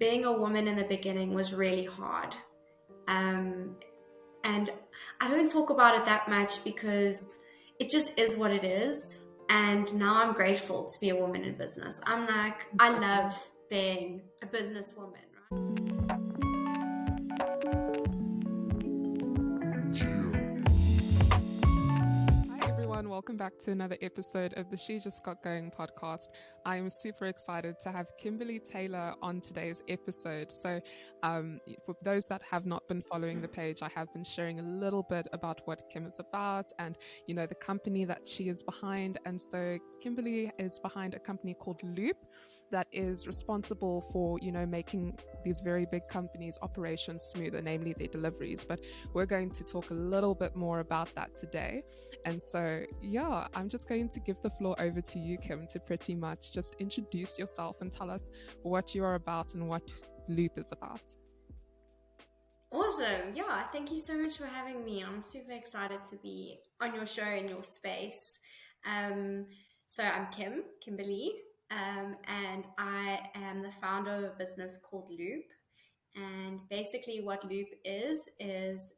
being a woman in the beginning was really hard. And I don't talk about it that much because it just is what it is. And now I'm grateful to be a woman in business. I'm like, I love being a businesswoman, right? Welcome back to another episode of the She Just Got Going podcast. I am super excited to have Kimberley Taylor on today's episode. So for those that have not been following the page, I have been sharing a little bit about what Kim is about and, you know, the company that she is behind. And so Kimberley is behind a company called Loop that is responsible for, you know, making these very big companies' operations smoother, namely their deliveries. But we're going to talk a little bit more about that today. And so, yeah, I'm just going to give the floor over to you, Kim, to pretty much just introduce yourself and tell us what you are about and what Loop is about. Awesome. Yeah, thank you so much for having me. I'm super excited to be on your show in your space. So I'm Kimberley, and I am the founder of a business called Loop. And basically what Loop is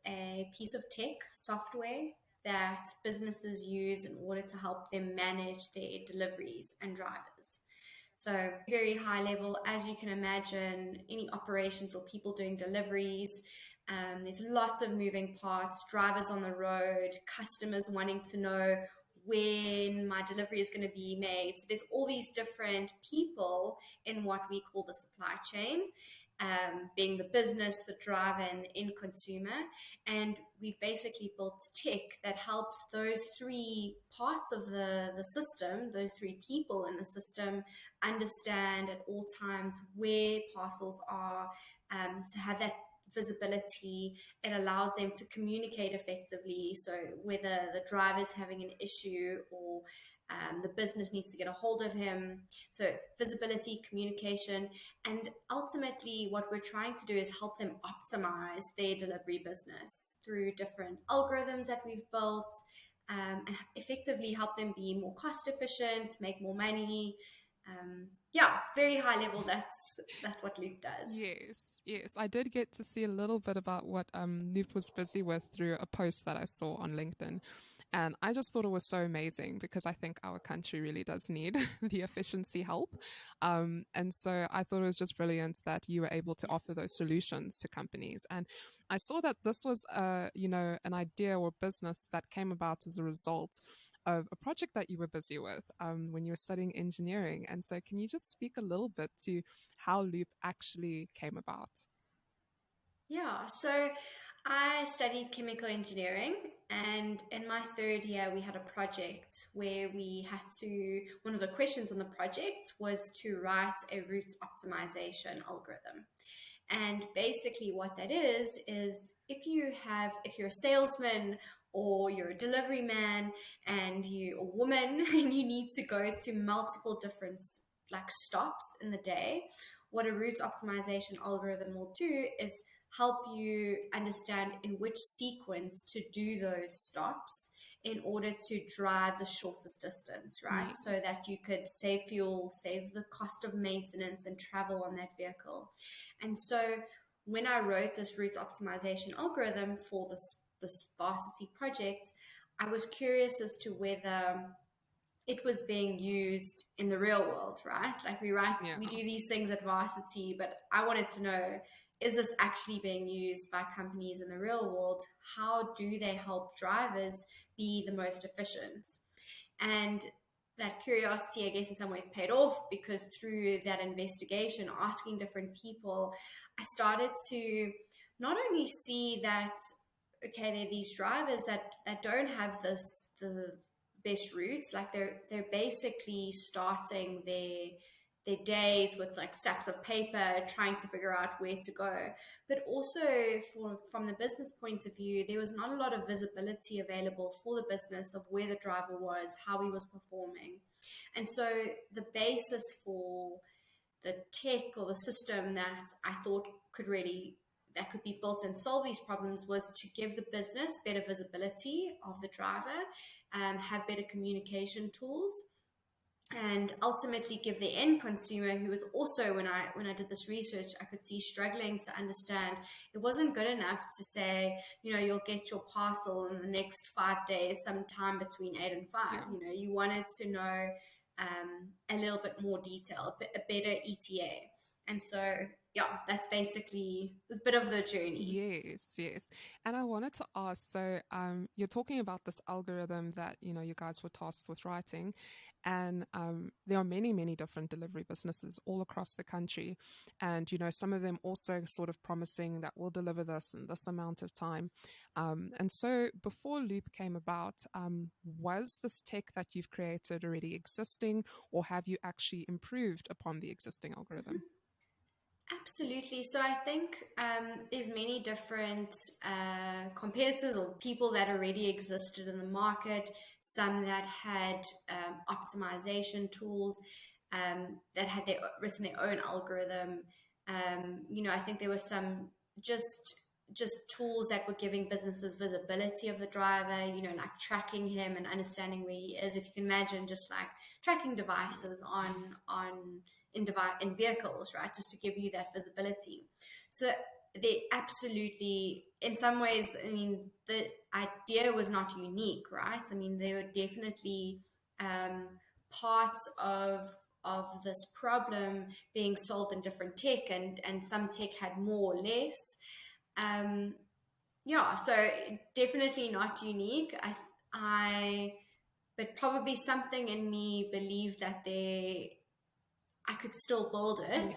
a piece of tech software that businesses use in order to help them manage their deliveries and drivers. So very high level, as you can imagine, any operations or people doing deliveries, there's lots of moving parts, drivers on the road, customers wanting to know when my delivery is going to be made. So there's all these different people in what we call the supply chain. Being the business, the driver, and the end consumer. And we've basically built tech that helps those three parts of the system, those three people in the system, understand at all times where parcels are, to have that visibility. It allows them to communicate effectively. So whether the driver's having an issue or the business needs to get a hold of him. So visibility, communication, and ultimately what we're trying to do is help them optimize their delivery business through different algorithms that we've built, and effectively help them be more cost efficient, make more money. Very high level. That's what Loop does. Yes. I did get to see a little bit about what Loop was busy with through a post that I saw on LinkedIn. And I just thought it was so amazing because I think our country really does need the efficiency help. And so I thought it was just brilliant that you were able to offer those solutions to companies. And I saw that this was, an idea or business that came about as a result of a project that you were busy with when you were studying engineering. And so can you just speak a little bit to how Loop actually came about? Yeah, so I studied chemical engineering, and in my third year, we had a project where one of the questions on the project was to write a route optimization algorithm. And basically what that is if you're a salesman or you're a delivery man and you're a woman and you need to go to multiple different stops in the day, what a route optimization algorithm will do is help you understand in which sequence to do those stops in order to drive the shortest distance, right? Yes. So that you could save fuel, save the cost of maintenance and travel on that vehicle. And so when I wrote this route optimization algorithm for this varsity project, I was curious as to whether it was being used in the real world, right? Like we do these things at varsity, but I wanted to know, is this actually being used by companies in the real world? How do they help drivers be the most efficient? And that curiosity, I guess, in some ways paid off, because through that investigation, asking different people, I started to not only see that, okay, there are these drivers that don't have the best routes, like they're basically starting their days with like stacks of paper, trying to figure out where to go. But also from the business point of view, there was not a lot of visibility available for the business of where the driver was, how he was performing. And so the basis for the tech or the system that I thought could be built and solve these problems was to give the business better visibility of the driver, have better communication tools, and ultimately give the end consumer, who was also, when I did this research, I could see struggling to understand, it wasn't good enough to say, you'll get your parcel in the next 5 days, sometime between 8 and 5. Yeah. You wanted to know a little bit more detail, a better ETA. And so, yeah, that's basically a bit of the journey. Yes, yes. And I wanted to ask, so you're talking about this algorithm that, you guys were tasked with writing, and there are many, many different delivery businesses all across the country. And, some of them also sort of promising that we'll deliver this in this amount of time. And so before Loop came about, was this tech that you've created already existing, or have you actually improved upon the existing algorithm? Absolutely. So I think there's many different competitors or people that already existed in the market. Some that had optimization tools, that had written their own algorithm. I think there were some just tools that were giving businesses visibility of the driver. Like tracking him and understanding where he is. If you can imagine, just like tracking devices in vehicles, right? Just to give you that visibility. So they absolutely, in some ways, I mean, the idea was not unique, right? I mean, there were definitely parts of this problem being solved in different tech, and some tech had more or less. Yeah, so definitely not unique. But probably something in me believed that I could still build it,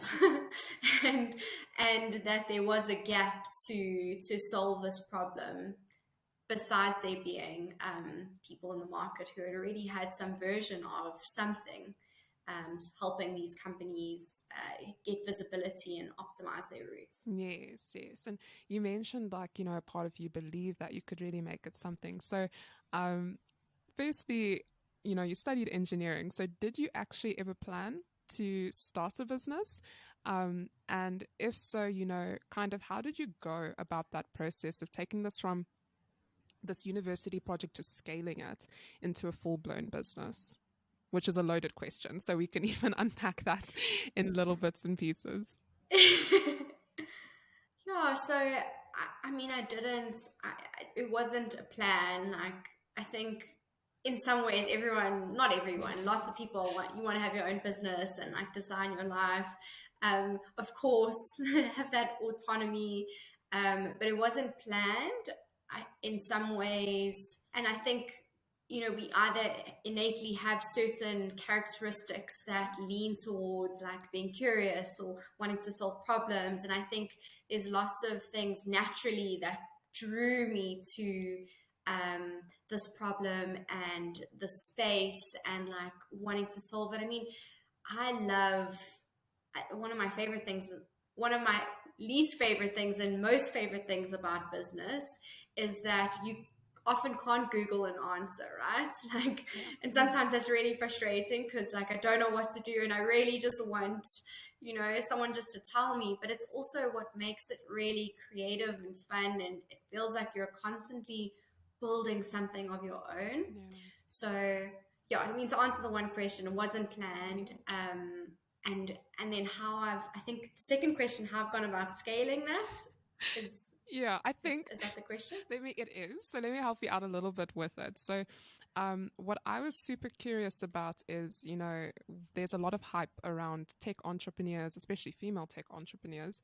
Yeah. and that there was a gap to solve this problem. Besides there being people in the market who had already had some version of something, helping these companies get visibility and optimize their routes. Yes, yes. And you mentioned, like, a part of you believed that you could really make it something. So, um, firstly, you studied engineering. So did you actually ever plan to start a business? And if so, kind of how did you go about that process of taking this from this university project to scaling it into a full-blown business? Which is a loaded question. So we can even unpack that in little bits and pieces. Yeah, so I mean, I didn't. It wasn't a plan. Like, I think in some ways, not everyone, lots of people want to have your own business and like design your life. Of course, have that autonomy, but it wasn't planned. In some ways, and I think we either innately have certain characteristics that lean towards like being curious or wanting to solve problems, and I think there's lots of things naturally that drew me to this problem and the space and like wanting to solve it. I mean, I love one of my favorite things, one of my least favorite things and most favorite things about business is that you often can't Google an answer, right? Like, Yeah. and sometimes that's really frustrating because like I don't know what to do and I really just want, someone just to tell me. But it's also what makes it really creative and fun, and it feels like you're constantly building something of your own. Yeah. So yeah, I mean, to answer the one question, it wasn't planned. Yeah. And then I think the second question, how I've gone about scaling that is Yeah, I think is that the question? it is. So let me help you out a little bit with it. So, what I was super curious about is, there's a lot of hype around tech entrepreneurs, especially female tech entrepreneurs.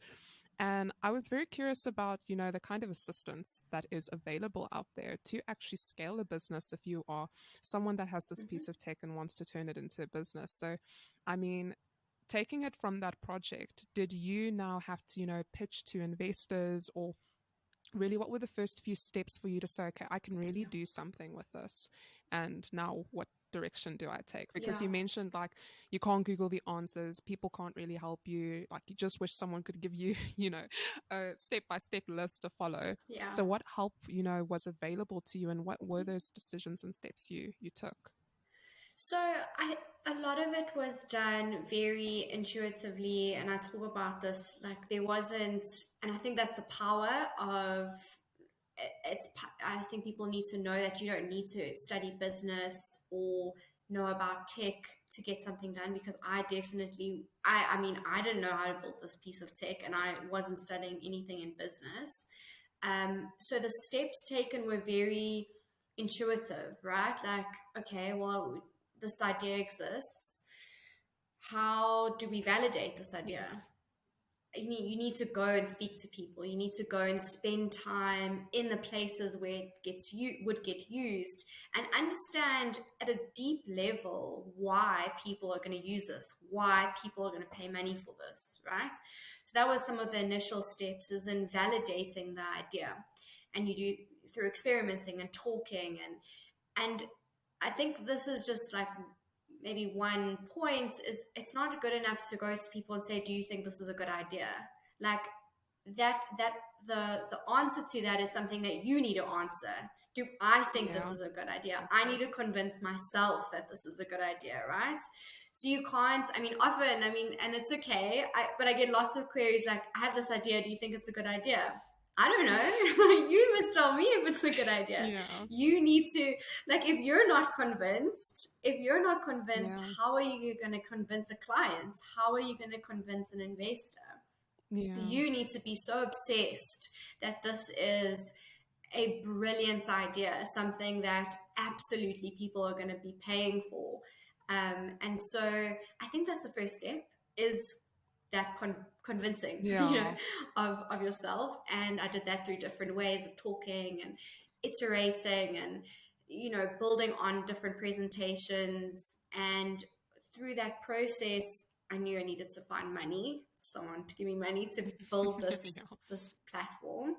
And I was very curious about, the kind of assistance that is available out there to actually scale a business if you are someone that has this Mm-hmm. piece of tech and wants to turn it into a business. So, I mean, taking it from that project, did you now have to, pitch to investors, or really what were the first few steps for you to say, okay, I can really Yeah. do something with this? And now what direction do I take? Because Yeah. you mentioned like you can't Google the answers, people can't really help you, like you just wish someone could give you, a step-by-step list to follow. Yeah. So what help, was available to you, and what were those decisions and steps you took? So a lot of it was done very intuitively, and I talk about this like there wasn't, and I think that's the power of it's. I think people need to know that you don't need to study business or know about tech to get something done, because I definitely, I mean, I didn't know how to build this piece of tech, and I wasn't studying anything in business. So the steps taken were very intuitive, right? Like, okay, well, this idea exists. How do we validate this idea? Yes. You need to go and speak to people. You need to go and spend time in the places where it would get used, and understand at a deep level why people are going to use this, why people are going to pay money for this, right? So that was some of the initial steps, is in validating the idea, and you do through experimenting and talking, and I think this is just like maybe one point, is it's not good enough to go to people and say, do you think this is a good idea? Like that the answer to that is something that you need to answer. Do I think this is a good idea? I need to convince myself that this is a good idea, right? So you can't, I mean, often, and it's okay, but I get lots of queries like, I have this idea, do you think it's a good idea? I don't know. You must tell me if it's a good idea. Yeah. You need to, like, if you're not convinced, how are you going to convince a client? How are you going to convince an investor? Yeah. You need to be so obsessed that this is a brilliant idea, something that absolutely people are going to be paying for. And so I think that's the first step, is that convincing, of yourself. And I did that through different ways of talking and iterating and, building on different presentations. And through that process, I knew I needed to find money, someone to give me money to build this platform.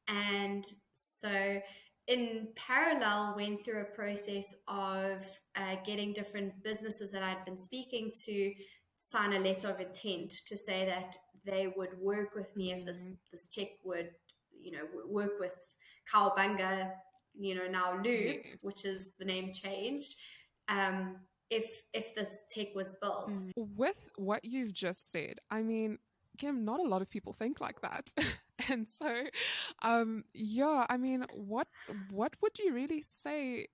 And so in parallel, went through a process of getting different businesses that I'd been speaking to sign a letter of intent to say that they would work with me if this tech would, work with Cowa Bunga, now Loop, which is the name changed, if this tech was built. With what you've just said, I mean, Kim, not a lot of people think like that. And so, I mean, what would you really say,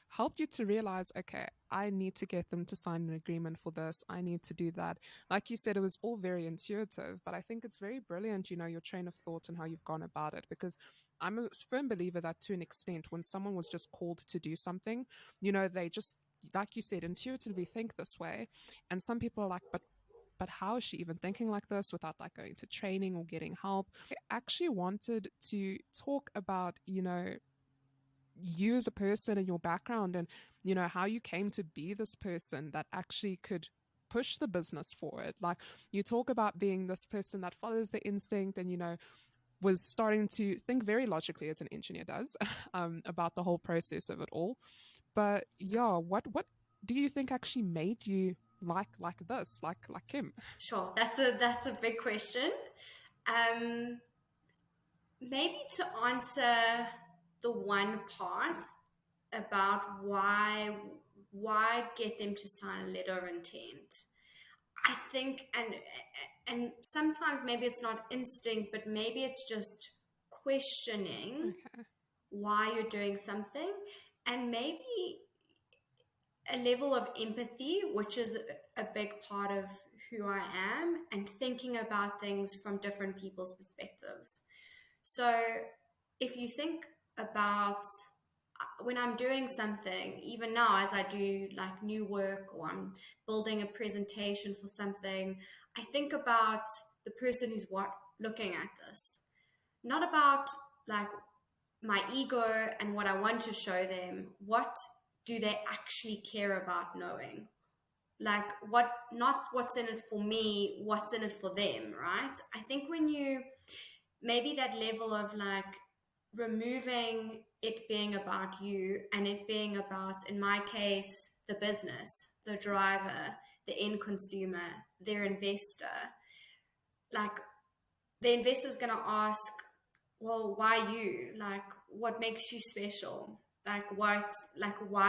helped you to realize, okay, I need to get them to sign an agreement for this. I need to do that. Like you said, it was all very intuitive, but I think it's very brilliant, your train of thought and how you've gone about it, because I'm a firm believer that to an extent, when someone was just called to do something, they just, like you said, intuitively think this way. And some people are like, but how is she even thinking like this without like going to training or getting help? I actually wanted to talk about, you as a person and your background, and, how you came to be this person that actually could push the business forward. Like, you talk about being this person that follows the instinct and, was starting to think very logically, as an engineer does, about the whole process of it all. But what do you think actually made you like this, like Kim? Sure, that's a big question. Maybe to answer the one part about why get them to sign a letter of intent, I think, and sometimes maybe it's not instinct, but maybe it's just questioning why you're doing something, and maybe a level of empathy, which is a big part of who I am, and thinking about things from different people's perspectives. So if you think about when I'm doing something, even now as I do like new work, or I'm building a presentation for something, I think about the person who's looking at this, not about like my ego and what I want to show them. What do they actually care about knowing? Like, not what's in it for me, what's in it for them, right? I think when you, maybe that level of like removing it being about you and it being about, in my case, the business, the driver, the end consumer, their investor. Like, the investor's going to ask, well, why you? Like, what makes you special? Why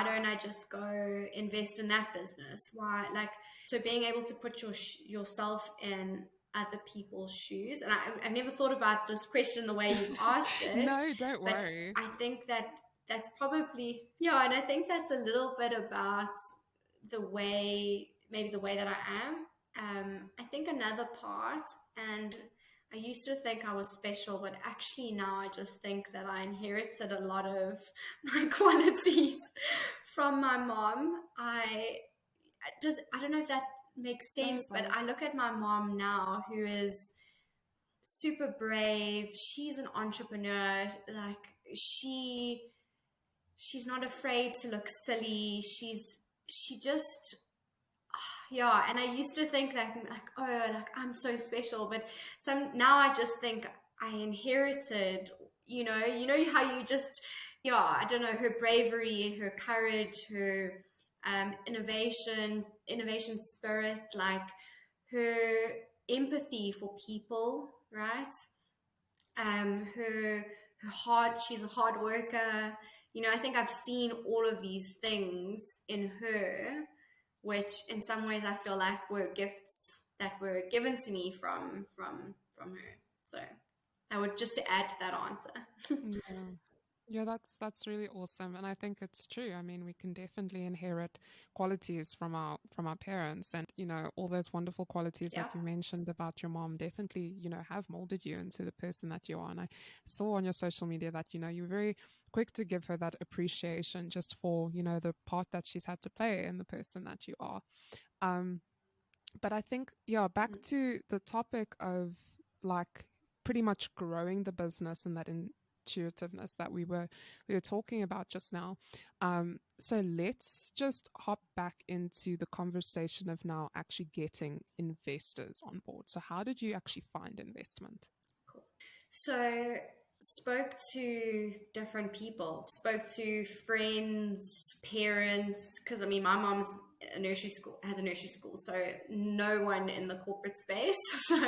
don't I just go invest in that business? Why? Like, so being able to put yourself in other people's shoes. And I've never thought about this question the way you've asked it. No, don't worry. But I think that that's probably, yeah, and I think that's a little bit about maybe the way that I am. I think another part, and I used to think I was special, but actually now I just think that I inherited a lot of my qualities from my mom. I don't know if that makes No, sense, it but does. I look at my mom now, who is super brave. She's an entrepreneur. Like she's not afraid to look silly. She just, yeah. And I used to think that, like, oh, like I'm so special, but some now I just think I inherited, how you just, yeah, I don't know, her bravery, her courage, her innovation spirit, like her empathy for people, right? Her hard she's a hard worker. I think I've seen all of these things in her, which in some ways I feel like were gifts that were given to me from her. So I would, just to add to that answer. Yeah. Yeah, that's really awesome, and I think it's true. I mean, we can definitely inherit qualities from our parents, and all those wonderful qualities Yeah. that you mentioned about your mom definitely have molded you into the person that you are. And I saw on your social media that you were very quick to give her that appreciation just for the part that she's had to play in the person that you are. Um, but I think, yeah, back to the topic of like pretty much growing the business and that intuitiveness that we were talking about just now. So let's just hop back into the conversation of now actually getting investors on board. So how did you actually find investment? Cool. So spoke to different people, spoke to friends, parents, because I mean my mom's has a nursery school, so no one in the corporate space. So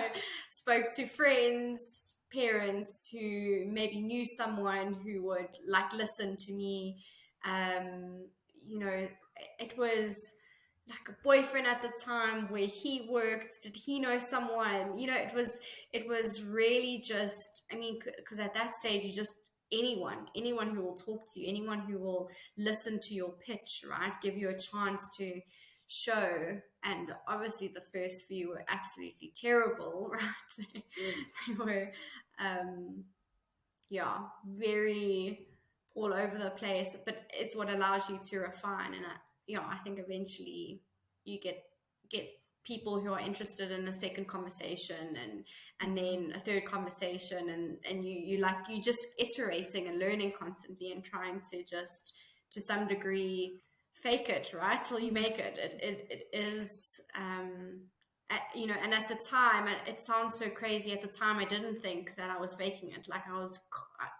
spoke to friends, parents who maybe knew someone who would like listen to me. You know, it was like a boyfriend at the time where he worked. Did he know someone? It was really just, I mean, because at that stage you just, anyone who will talk to you, anyone who will listen to your pitch, right, give you a chance to show. And obviously the first few were absolutely terrible, right? They were yeah, very all over the place, but it's what allows you to refine. And I think eventually you get people who are interested in a second conversation, and then a third conversation, and you just iterating and learning constantly and trying to just, to some degree, fake it, right, till you make it. It is and at the time, it sounds so crazy. At the time I didn't think that I was faking it. Like, I was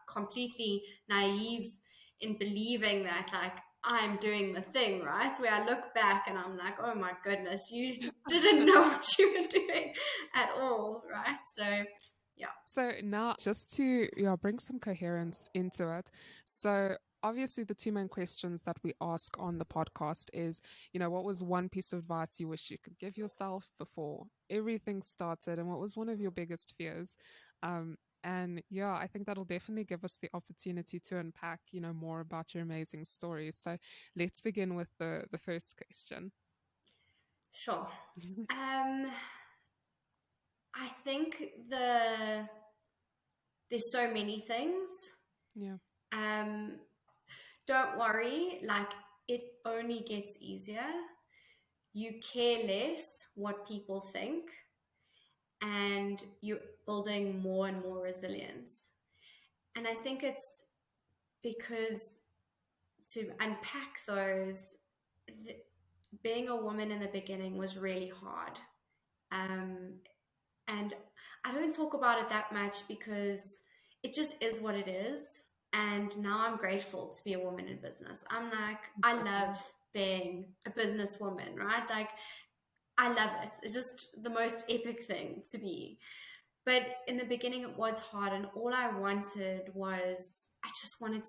completely naive in believing that, like, I'm doing the thing, right? Where I look back and I'm like, oh my goodness, you didn't know what you were doing at all, right? So yeah. So now, just to bring some coherence into it. So obviously, the two main questions that we ask on the podcast is, what was one piece of advice you wish you could give yourself before everything started, and what was one of your biggest fears? And yeah, I think that'll definitely give us the opportunity to unpack, more about your amazing stories. So let's begin with the first question. Sure. I think there's so many things. Yeah. Don't worry, like, it only gets easier. You care less what people think, and you're building more and more resilience. And I think it's because, to unpack those, being a woman in the beginning was really hard. And I don't talk about it that much because it just is what it is. And now I'm grateful to be a woman in business. I'm like, I love being a businesswoman, right? Like, I love it. It's just the most epic thing to be. But in the beginning, it was hard. And all I wanted was, I just wanted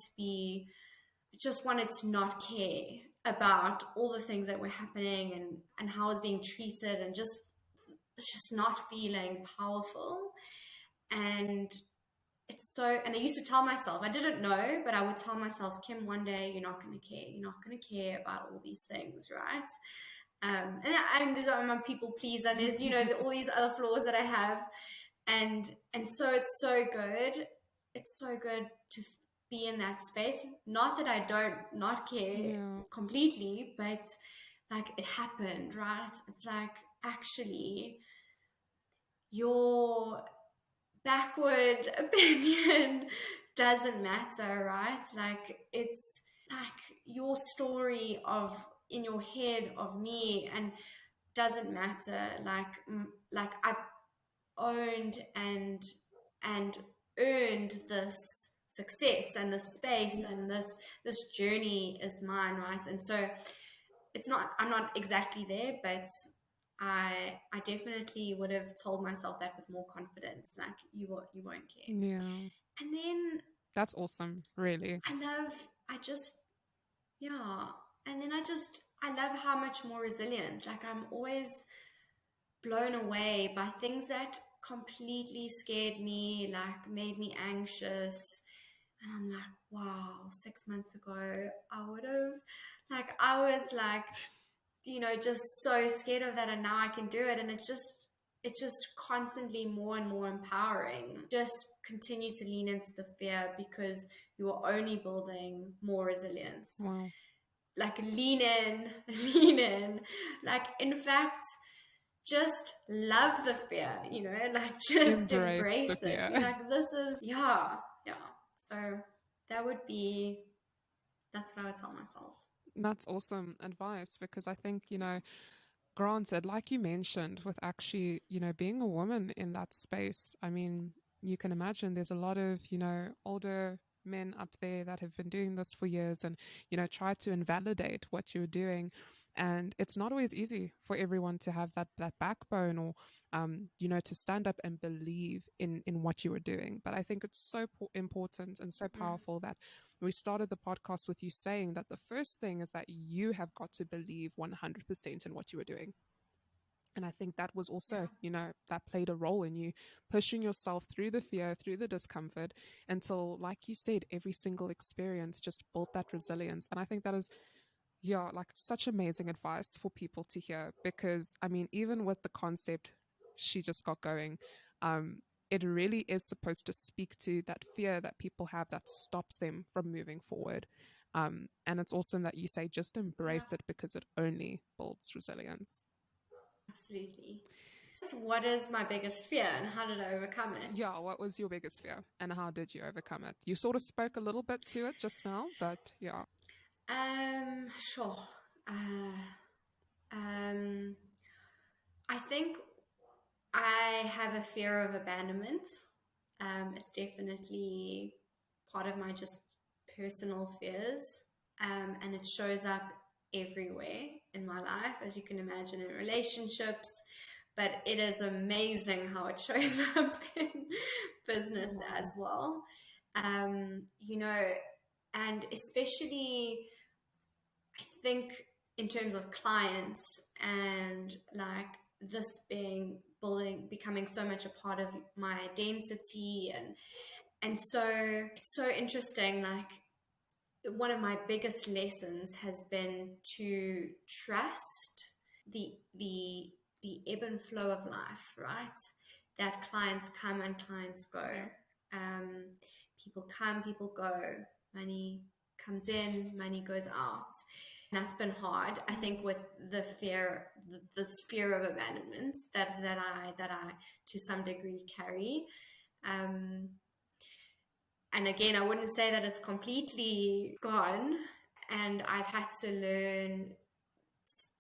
to not care about all the things that were happening, and how I was being treated, and just not feeling powerful. And it it's so, and I used to tell myself, I didn't know, but I would tell myself, Kim, one day you're not going to care. You're not going to care about all these things, right? And I mean, these are my people pleaser, and there's, all these other flaws that I have. And so it's so good. It's so good to be in that space. Not that I don't not care completely, but like it happened, right? It's like, actually, your backward opinion doesn't matter, right? Like, it's like your story of in your head of me, and doesn't matter. Like I've owned and earned this success and this space, and this journey is mine, right? And so I'm not exactly there, but I definitely would have told myself that with more confidence, like you won't care. Yeah. And then That's awesome, really. I love how much more resilient, like I'm always blown away by things that completely scared me, like made me anxious. And I'm like, wow, 6 months ago, I was like, just so scared of that. And now I can do it. And it's just constantly more and more empowering. Just continue to lean into the fear, because you are only building more resilience. Wow. Like lean in. Like, in fact, just love the fear, like just embrace it. Like, this is, yeah. So that's what I would tell myself. That's awesome advice, because I think, granted, like you mentioned, with actually, being a woman in that space, I mean, you can imagine there's a lot of, older men up there that have been doing this for years and, try to invalidate what you're doing. And it's not always easy for everyone to have that backbone, or, to stand up and believe in what you are doing. But I think it's so important and so powerful that we started the podcast with you saying that the first thing is that you have got to believe 100% in what you were doing. And I think that was also, that played a role in you pushing yourself through the fear, through the discomfort, until, like you said, every single experience just built that resilience. And I think that is, like, such amazing advice for people to hear, because, I mean, even with the concept she just got going, it really is supposed to speak to that fear that people have that stops them from moving forward. And it's awesome that you say just embrace it, because it only builds resilience. Absolutely. So what is my biggest fear, and how did I overcome it? Yeah, what was your biggest fear and how did you overcome it? You sort of spoke a little bit to it just now, but yeah. Sure. I think I have a fear of abandonment. It's definitely part of my just personal fears, and it shows up everywhere in my life, as you can imagine, in relationships. But it is amazing how it shows up in business as well. And especially, I think, in terms of clients, and like this becoming so much a part of my identity, and so it's so interesting. Like, one of my biggest lessons has been to trust the ebb and flow of life, right? That clients come and clients go. People come, people go. Money comes in, money goes out. And that's been hard, I think, with the fear, this fear of abandonment that I to some degree carry. And again, I wouldn't say that it's completely gone. And I've had to learn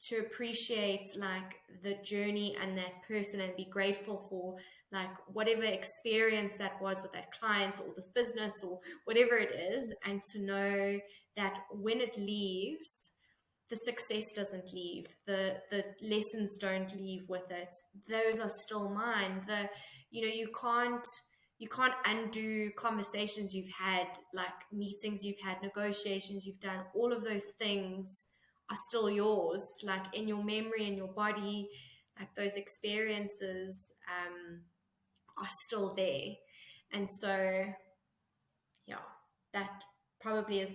to appreciate like the journey and that person, and be grateful for like whatever experience that was with that client or this business or whatever it is. And to know that when it leaves, the success doesn't leave, the lessons don't leave with it. Those are still mine. You can't undo conversations you've had, like meetings you've had, negotiations you've done. All of those things are still yours, like in your memory, in your body. Like, those experiences are still there. And so yeah, that probably is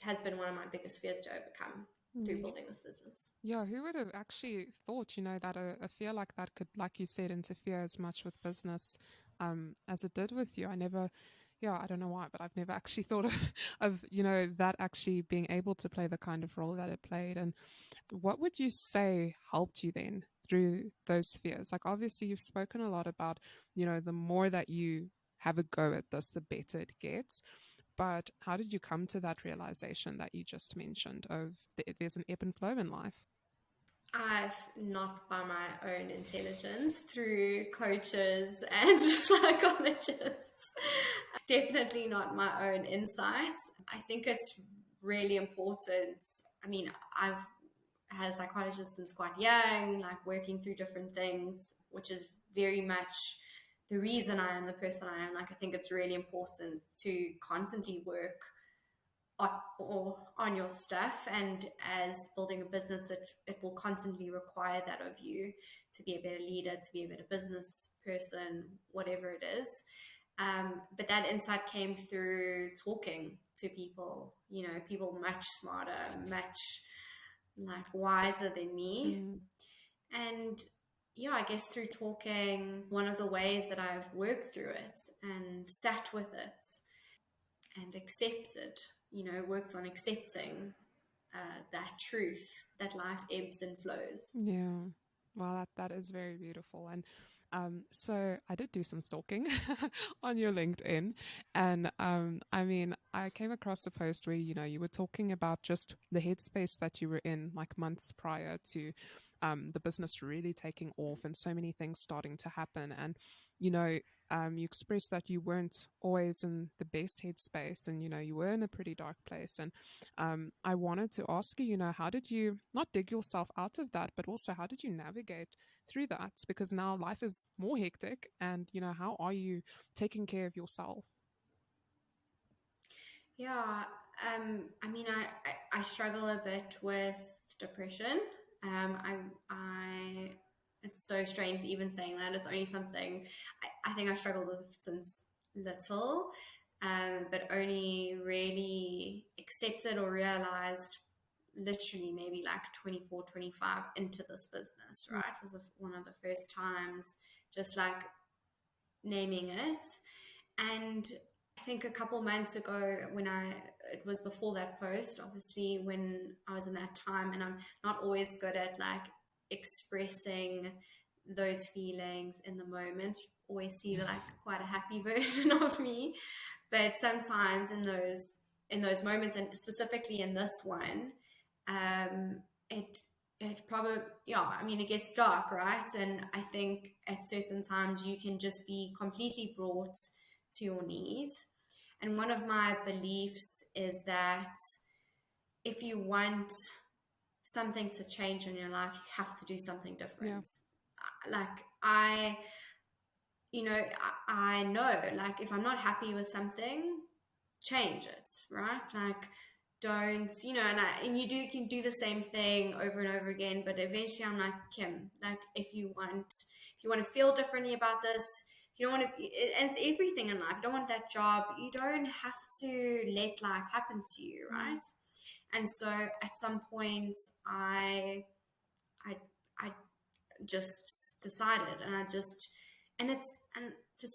has been one of my biggest fears to overcome through building this business. Yeah, who would have actually thought, that a fear like that could, like you said, interfere as much with business as it did with you? I don't know why, but I've never actually thought of that actually being able to play the kind of role that it played. And what would you say helped you then through those fears? Like, obviously, you've spoken a lot about, the more that you have a go at this, the better it gets. But how did you come to that realization that you just mentioned of there's an ebb and flow in life? I've not by my own intelligence through coaches and psychologists. Definitely not my own insights. I think it's really important. I mean, I've had a psychologist since quite young, like working through different things, which is very much the reason I am the person I am. Like, I think it's really important to constantly work on your stuff, and as building a business, it will constantly require that of you to be a better leader, to be a better business person, whatever it is. But that insight came through talking to people, people much smarter, much like wiser than me. And yeah, I guess through talking, one of the ways that I've worked through it and sat with it and accepted, worked on accepting that truth that life ebbs and flows. Yeah. Well, that is very beautiful. And so I did do some stalking on your LinkedIn. And I came across a post where, you were talking about just the headspace that you were in like months prior to the business really taking off and so many things starting to happen. And, you expressed that you weren't always in the best headspace and, you were in a pretty dark place. And I wanted to ask you, how did you not dig yourself out of that, but also how did you navigate through that? Because now life is more hectic and, how are you taking care of yourself? Yeah, I struggle a bit with depression. I it's so strange even saying that. It's only something I think I've struggled with since little, but only really accepted or realized literally maybe like 24, 25 into this business, right? It was one of the first times just like naming it. And I think a couple months ago it was before that post, obviously, when I was in that time, and I'm not always good at like expressing those feelings in the moment. You always see like quite a happy version of me, but sometimes in those moments, and specifically in this one, it probably, it gets dark, right? And I think at certain times you can just be completely brought to your knees. And one of my beliefs is that if you want something to change in your life, you have to do something different. Like I know, like, if I'm not happy with something, change it, right? Like, don't, and you can do the same thing over and over again, but eventually I'm like, Kim, like, if you want to feel differently about this, if you don't want to, and it's everything in life. You don't want that job, you don't have to let life happen to you, right? And so at some point I just decided, and just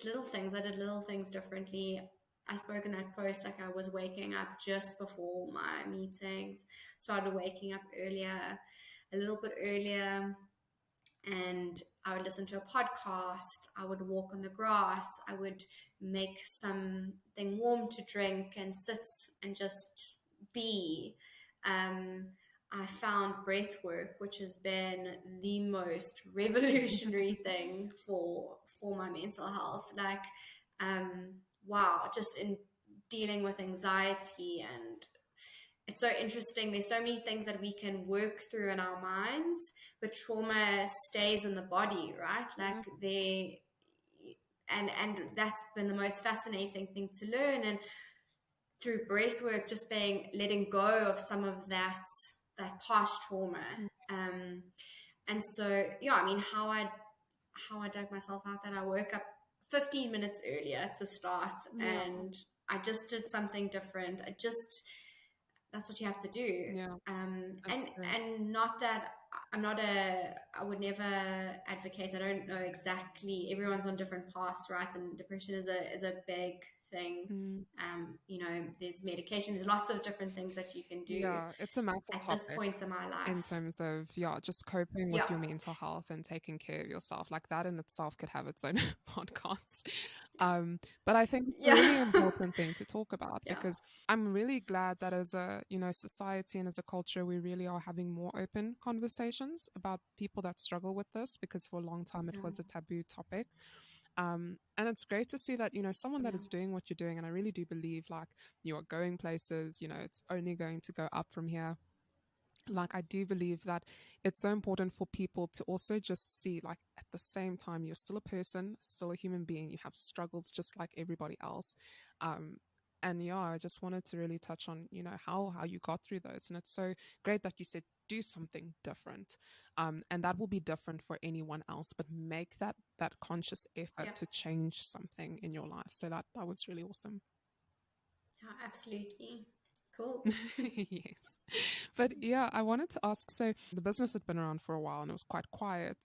little things. I did little things differently. I spoke in that post, like, I was waking up just before my meetings, started waking up a little bit earlier, and I would listen to a podcast. I would walk on the grass. I would make something warm to drink and sit and just be. I found breath work, which has been the most revolutionary thing for my mental health. Like, wow, just in dealing with anxiety, and it's so interesting. There's so many things that we can work through in our minds, but trauma stays in the body, right? Like and that's been the most fascinating thing to learn. And through breath work, just letting go of some of that past trauma. And so, how I dug myself out, that I woke up 15 minutes earlier to start, and I just did something different. That's what you have to do. Yeah, And that's great. not that I would never advocate. I don't know exactly. Everyone's on different paths, right? And depression is a big thing. Mm. There's medication. There's lots of different things that you can do Yeah, it's a massive at this topic point in my in life. terms of, yeah, just coping with Yeah, your mental health and taking care of yourself. Like that in itself could have its own podcast. But I think it's a yeah, really important thing to talk about, yeah, because I'm really glad that as a, society and as a culture, we really are having more open conversations about people that struggle with this, because for a long time it yeah, was a taboo topic. And it's great to see that, someone that yeah, is doing what you're doing. And I really do believe like you are going places, it's only going to go up from here. Like, I do believe that it's so important for people to also just see, like, at the same time, you're still a person, still a human being. You have struggles just like everybody else. Um, and yeah, I just wanted to really touch on, how you got through those. And it's so great that you said do something different. And that will be different for anyone else, but make that conscious effort yeah, to change something in your life. So that was really awesome. yeah, absolutely. Cool. Yes. But yeah, I wanted to ask, so the business had been around for a while and it was quite quiet.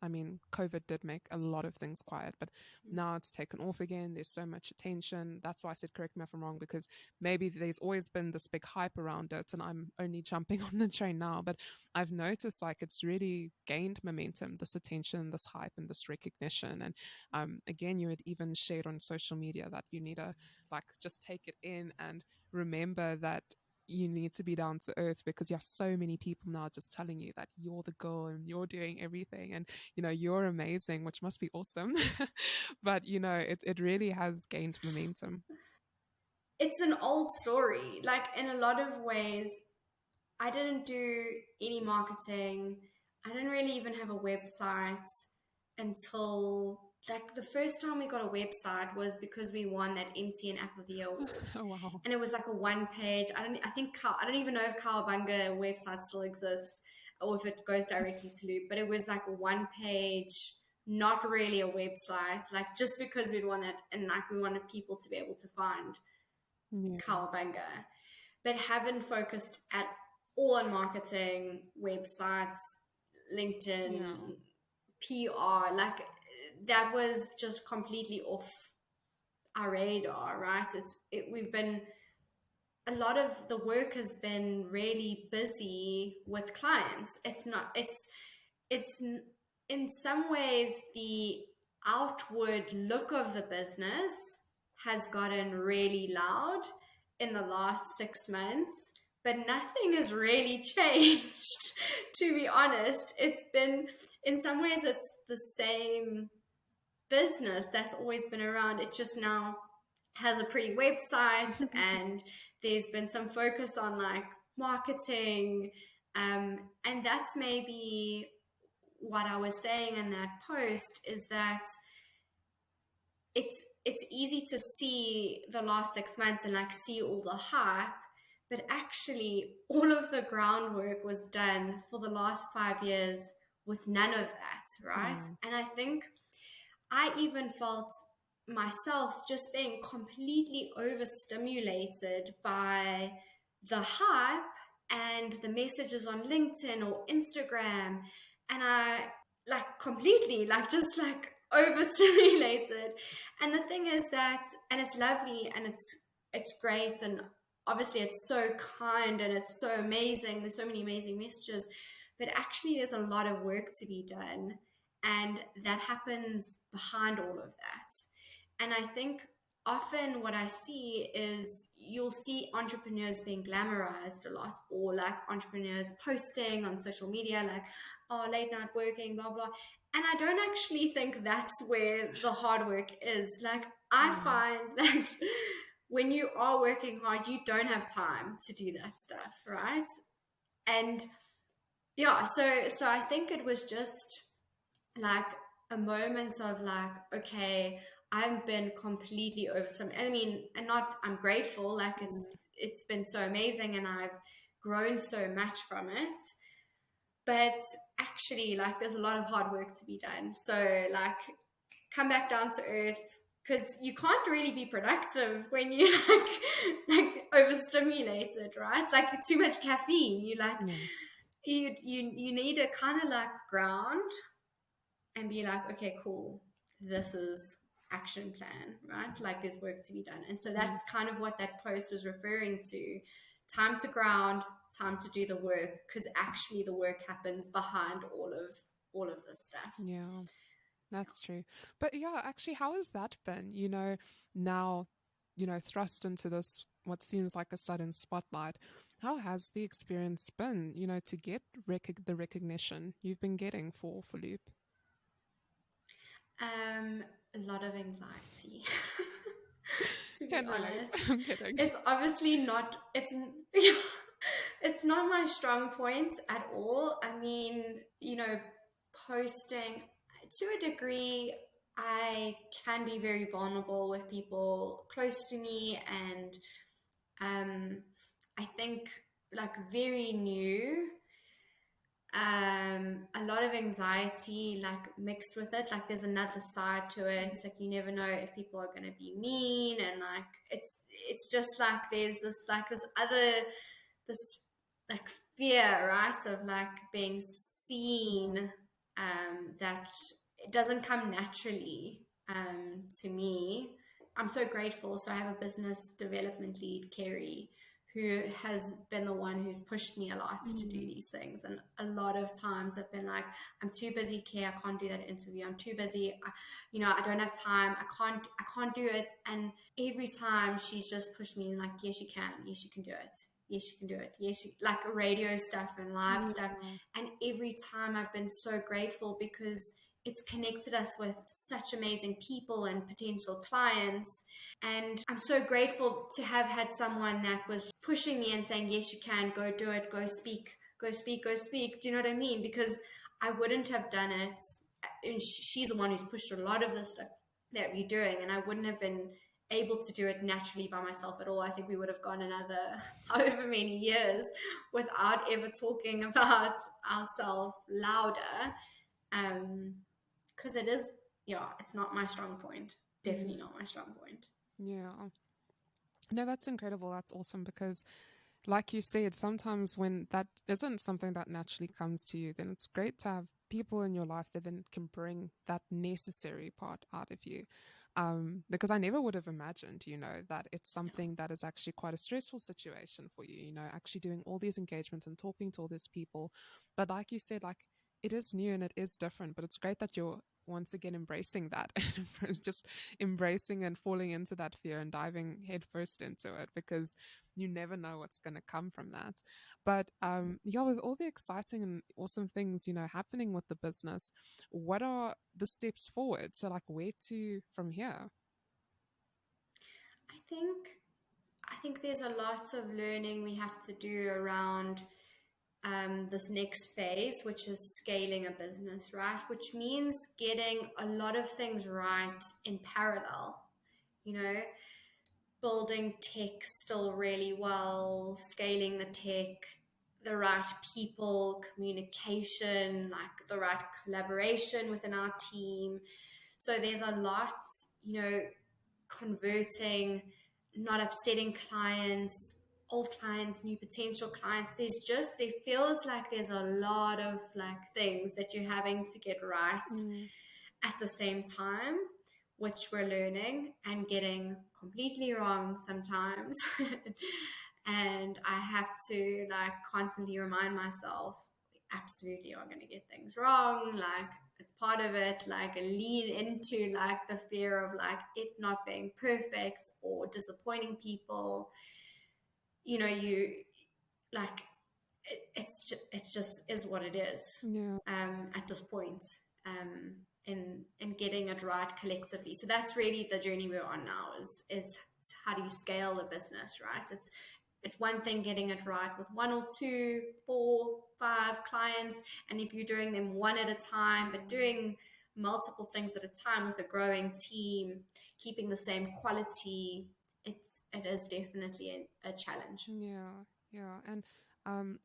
I mean, COVID did make a lot of things quiet, but now it's taken off again. There's so much attention. That's why I said, correct me if I'm wrong, because maybe there's always been this big hype around it and I'm only jumping on the train now. But I've noticed like it's really gained momentum, this attention, this hype, and this recognition. And again, you had even shared on social media that you need to like just take it in and remember that you need to be down to earth, because you have so many people now just telling you that you're the girl and you're doing everything and you're amazing, which must be awesome. But it really has gained momentum. It's an old story. Like in a lot of ways, I didn't do any marketing. I didn't really even have a website until like the first time we got a website was because we won that MTN App of the Year award. Oh, wow. And it was like a one page. I don't even know if Cowa Bunga website still exists or if it goes directly to Loop, but it was like a one page, not really a website, like just because we'd won it and like we wanted people to be able to find Yeah. Cowa Bunga, but haven't focused at all on marketing, websites, LinkedIn, Yeah. PR. Like that was just completely off our radar, right? We've been a lot of the work has been really busy with clients. It's in some ways the outward look of the business has gotten really loud in the last 6 months, but nothing has really changed. To be honest, it's been, in some ways it's the same business that's always been around. It just now has a pretty website and there's been some focus on like marketing, and that's maybe what I was saying in that post, is that it's easy to see the last 6 months and like see all the hype, but actually all of the groundwork was done for the last 5 years with none of that, right? Mm. And I think I even felt myself just being completely overstimulated by the hype and the messages on LinkedIn or Instagram. And I like completely, like just like overstimulated. And the thing is that, and it's lovely and it's great. And obviously it's so kind and it's so amazing. There's so many amazing messages, but actually there's a lot of work to be done. And that happens behind all of that. And I think often what I see is you'll see entrepreneurs being glamorized a lot, or like entrepreneurs posting on social media, like, oh, late night working, blah, blah. And I don't actually think that's where the hard work is. Like, I Mm. find that when you are working hard, you don't have time to do that stuff, right? And yeah, so I think it was just like a moment of like, okay, I've been completely over some, I mean, and not, I'm grateful, like it's been so amazing and I've grown so much from it, but actually like there's a lot of hard work to be done. So like come back down to earth, because you can't really be productive when you like overstimulated, right? It's like too much caffeine. You like you need to kind of like ground and be like, okay, cool, this is action plan, right? Like there's work to be done. And so that's kind of what that post was referring to. Time to ground, time to do the work, because actually the work happens behind all of this stuff. Yeah, that's true. But yeah, actually, how has that been? Now, thrust into this, what seems like a sudden spotlight. How has the experience been, to get the recognition you've been getting for Loop? A lot of anxiety. To be Can relate. honest, I'm kidding. it's obviously not. It's not my strong point at all. I mean, posting to a degree, I can be very vulnerable with people close to me, and I think like very new, a lot of anxiety like mixed with it. Like there's another side to it. It's like you never know if people are going to be mean, and like it's just like there's this like fear, right, of like being seen, that it doesn't come naturally, to me. I'm so grateful. So I have a business development lead, Kerry, who has been the one who's pushed me a lot to do these things. And a lot of times I've been like, I'm too busy, Care, I can't do that interview. I'm too busy. I don't have time. I can't do it. And every time she's just pushed me like, yes, you can. Yes, you can do it. Yes, you can do it. Yes, like radio stuff and live stuff. And every time I've been so grateful because it's connected us with such amazing people and potential clients. And I'm so grateful to have had someone that was pushing me and saying, yes, you can, go do it, go speak, go speak, go speak. Do you know what I mean? Because I wouldn't have done it. And she's the one who's pushed a lot of the stuff that we're doing. And I wouldn't have been able to do it naturally by myself at all. I think we would have gone another however many years without ever talking about ourselves louder. Because it's not my strong point. Definitely not my strong point. Yeah. No, that's incredible. That's awesome because, like you said, sometimes when that isn't something that naturally comes to you, then it's great to have people in your life that then can bring that necessary part out of you. Because I never would have imagined, that it's something that is actually quite a stressful situation for you, actually doing all these engagements and talking to all these people. But like you said, like it is new and it is different, but it's great that you're once again embracing that and just embracing and falling into that fear and diving headfirst into it because you never know what's going to come from that. But yeah, with all the exciting and awesome things happening with the business, what are the steps forward? So like where to from here? I think there's a lot of learning we have to do around this next phase, which is scaling a business, right? Which means getting a lot of things right in parallel, building tech still really well, scaling the tech, the right people, communication, like the right collaboration within our team. So there's a lot, converting, not upsetting clients, old clients, new potential clients. There feels like there's a lot of like things that you're having to get right at the same time, which we're learning and getting completely wrong sometimes. And I have to like constantly remind myself, we absolutely are going to get things wrong. Like it's part of it. Like lean into like the fear of like it not being perfect or disappointing people. You like it's just is what it is. Yeah. At this point, in getting it right collectively. So that's really the journey we're on now. Is how do you scale the business, right? It's one thing getting it right with one or two, four, five clients, and if you're doing them one at a time, but doing multiple things at a time with a growing team, keeping the same quality, it is definitely a challenge. Yeah. And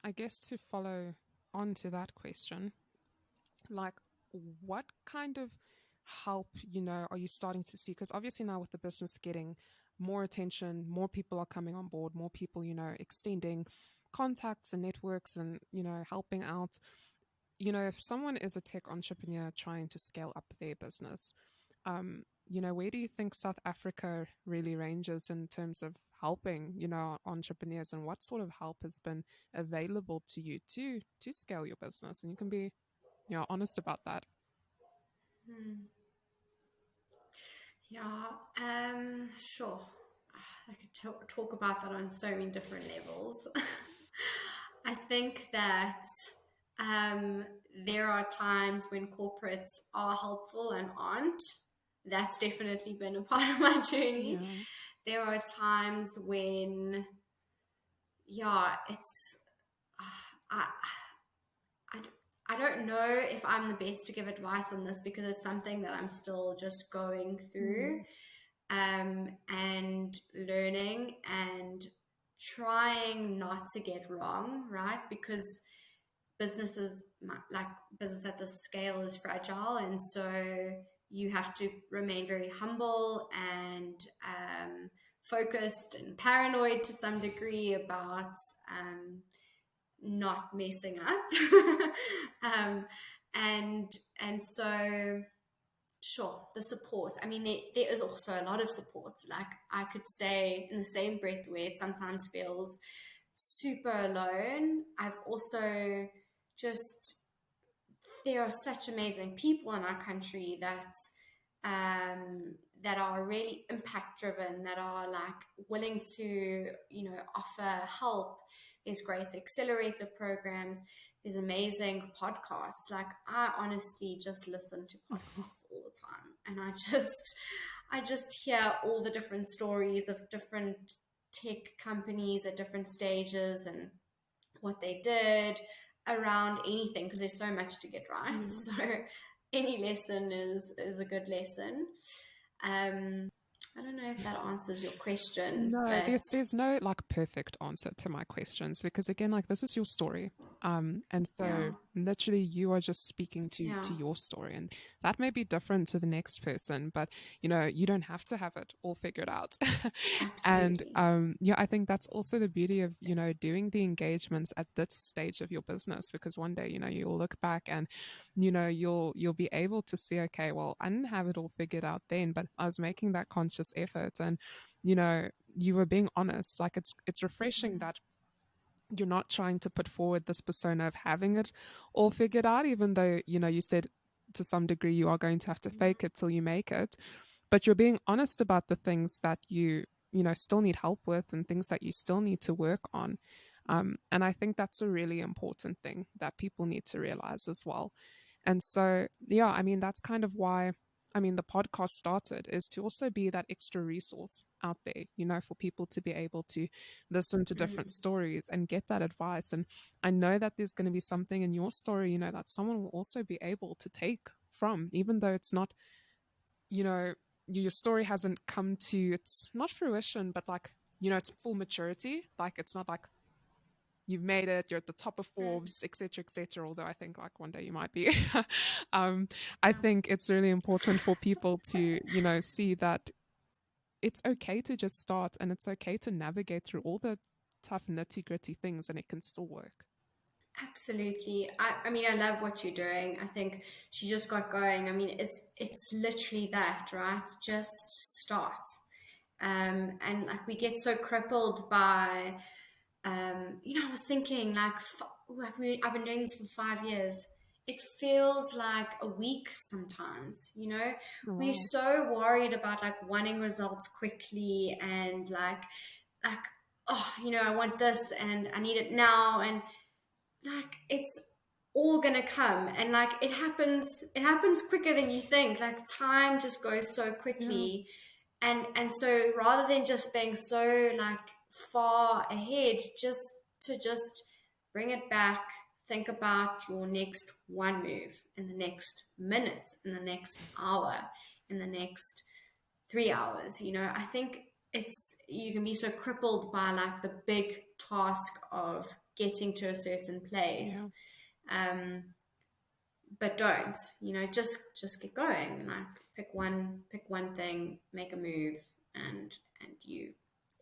I guess to follow on to that question, like what kind of help, are you starting to see? Because obviously now with the business getting more attention, more people are coming on board, more people, extending contacts and networks and, helping out. If someone is a tech entrepreneur trying to scale up their business, where do you think South Africa really ranges in terms of helping, entrepreneurs, and what sort of help has been available to you to scale your business? And you can be, honest about that. Hmm. Yeah, sure. I could talk about that on so many different levels. I think that there are times when corporates are helpful and aren't. That's definitely been a part of my journey. Yeah. There are times when, yeah, it's, I, I, I don't know if I'm the best to give advice on this because it's something that I'm still just going through. Mm. And learning and trying not to get wrong, right? Because businesses, like business at this scale, is fragile, and so you have to remain very humble and focused and paranoid to some degree about not messing up. um, and so sure, the support. I mean, there is also a lot of support. Like I could say in the same breath where it sometimes feels super alone, I've also just, there are such amazing people in our country that are really impact driven, that are like willing to, offer help. There's great accelerator programs. There's amazing podcasts. Like I honestly just listen to podcasts all the time, and I just hear all the different stories of different tech companies at different stages and what they did around anything, because there's so much to get right. Mm. So any lesson is a good lesson. I don't know if that answers your question, No, but there's no like perfect answer to my questions, because again, like this is your story. And yeah, so literally you are just speaking yeah, to your story, and that may be different to the next person, but you don't have to have it all figured out. And absolutely. yeah, I think that's also the beauty of, doing the engagements at this stage of your business, because one day, you'll look back and you'll be able to see, okay, well, I didn't have it all figured out then, but I was making that conscious effort, and you were being honest. Like it's refreshing that you're not trying to put forward this persona of having it all figured out, even though you said to some degree you are going to have to fake it till you make it, but you're being honest about the things that you still need help with and things that you still need to work on. And I think that's a really important thing that people need to realize as well. And so, yeah, I mean, that's kind of why, I mean, the podcast started, is to also be that extra resource out there, for people to be able to listen to different Mm. stories and get that advice. And I know that there's going to be something in your story, that someone will also be able to take from, even though it's not, your story hasn't come to, it's not fruition, but like, it's full maturity. Like, it's not like you've made it, you're at the top of Mm. Forbes, etc., etc. Although I think like one day you might be. I Yeah. think it's really important for people to, see that it's okay to just start, and it's okay to navigate through all the tough nitty gritty things, and it can still work. Absolutely. I mean, I love what you're doing. I think she just got going. I mean, it's literally that, right? Just start. And like we get so crippled by, I was thinking I've been doing this for 5 years. It feels like a week sometimes, Oh, we're wow. so worried about like wanting results quickly and like, oh, I want this and I need it now. And like it's all gonna come, and like it happens quicker than you think. Like time just goes so Yeah. quickly, and so rather than just being so like far ahead, just bring it back. Think about your next one move in the next minute, in the next hour, in the next 3 hours. I think you can be so crippled by like the big task of getting to a certain Yeah. place, um but don't, just get going. Like pick one thing, make a move, and you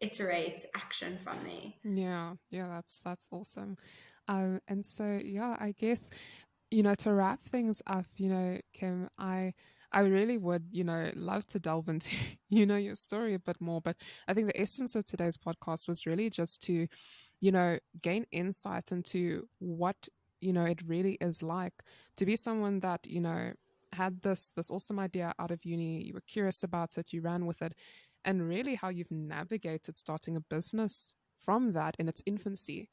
iterate action from there. Yeah, that's awesome. And so yeah, I guess, to wrap things up, Kim, I really would, love to delve into, your story a bit more. But I think the essence of today's podcast was really just to, gain insight into what, it really is like to be someone that, had this awesome idea out of uni, you were curious about it, you ran with it, and really how you've navigated starting a business from that in its infancy.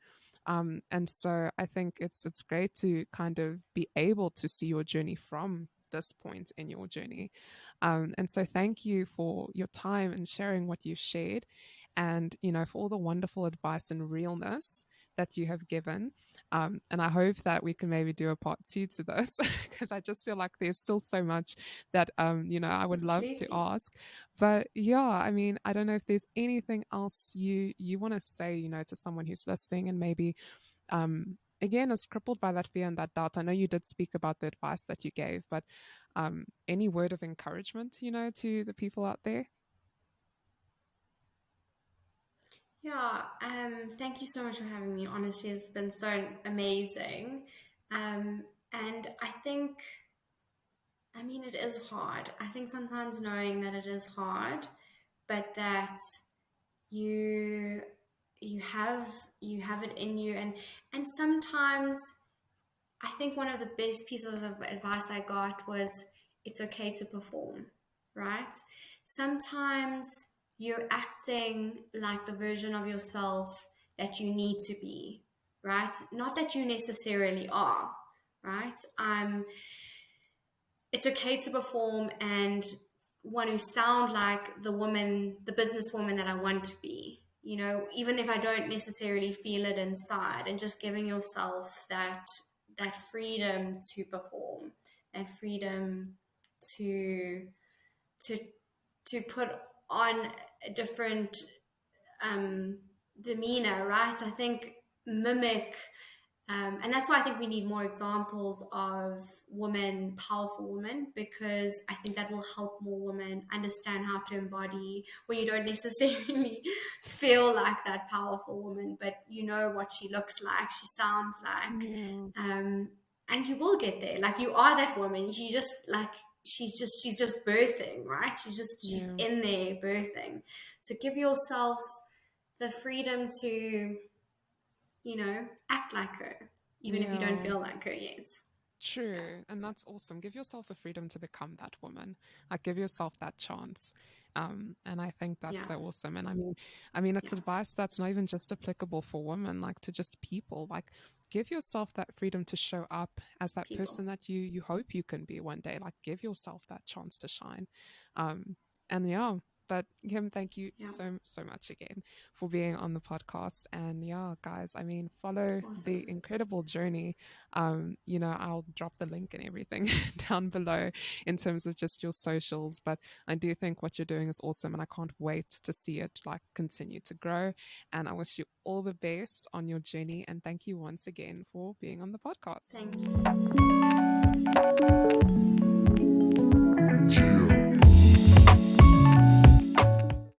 And so I think it's great to kind of be able to see your journey from this point in your journey. And so thank you for your time and sharing what you've shared, and for all the wonderful advice and realness that you have given. And I hope that we can maybe do a part 2 to this, because I just feel like there's still so much that I would love to Absolutely. ask. But yeah, I mean, I don't know if there's anything else you want to say, to someone who's listening and maybe again is crippled by that fear and that doubt. I know you did speak about the advice that you gave, but any word of encouragement, to the people out there? Yeah, thank you so much for having me. Honestly, it's been so amazing. And I mean, it is hard. I think sometimes knowing that it is hard, but that you you have you have it in you, and sometimes I think one of the best pieces of advice I got was it's okay to perform, right? Sometimes you're acting like the version of yourself that you need to be, right? Not that you necessarily are, right? It's okay to perform and want to sound like the woman, the businesswoman that I want to be, even if I don't necessarily feel it inside, and just giving yourself that freedom to perform, that freedom to to to put on a different demeanor, right? I think mimic, and that's why I think we need more examples of women, powerful women, because I think that will help more women understand how to embody when you don't necessarily feel like that powerful woman, but you know what she looks like, she sounds like, Yeah, and you will get there. Like you are that woman. She just like she's just birthing, right? She's yeah, in there birthing. So give yourself the freedom to, act like her, even if you don't yeah. feel like her yet. Yeah. True. And that's awesome. Give yourself the freedom to become that woman. Like give yourself that chance. And I think that's Yeah. so awesome. And I mean, it's Yeah. advice that's not even just applicable for women, like to just people. Like give yourself that freedom to show up as that People. person that you hope you can be one day. Like give yourself that chance to shine. And yeah, but Kim, thank you Yeah. so much again for being on the podcast. And yeah, guys, I mean, follow the Awesome. incredible journey. I'll drop the link and everything down below in terms of just your socials. But I do think what you're doing is awesome, and I can't wait to see it like continue to grow. And I wish you all the best on your journey. And thank you once again for being on the podcast. Thank you.